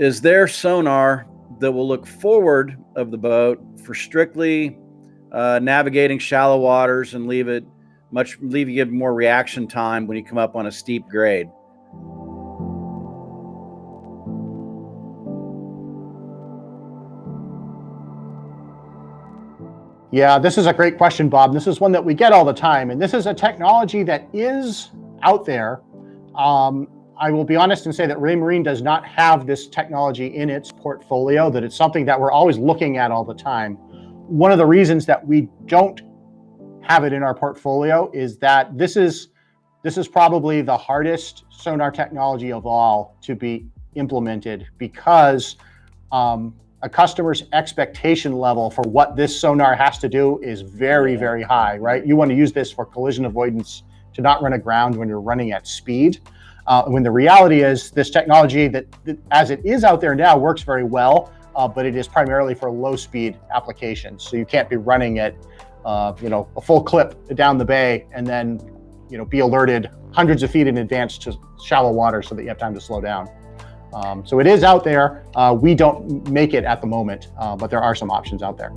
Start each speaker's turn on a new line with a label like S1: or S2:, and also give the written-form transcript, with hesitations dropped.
S1: is there sonar that will look forward of the boat for strictly navigating shallow waters and leave you more reaction time when you come up on a steep grade?
S2: Yeah, this is a great question, Bob. This is one that we get all the time, and this is a technology that is out there. I will be honest and say that Marine does not have this technology in its portfolio, that it's something that we're always looking at all the time. One of the reasons that we don't have it in our portfolio is that this is probably the hardest sonar technology of all to be implemented, because a customer's expectation level for what this sonar has to do is very, very high, right? You want to use this for collision avoidance, to not run aground when you're running at speed. When the reality is this technology that as it is out there now works very well, but it is primarily for low speed applications. So you can't be running at a full clip down the bay and then be alerted hundreds of feet in advance to shallow water so that you have time to slow down. So it is out there. We don't make it at the moment, but there are some options out there.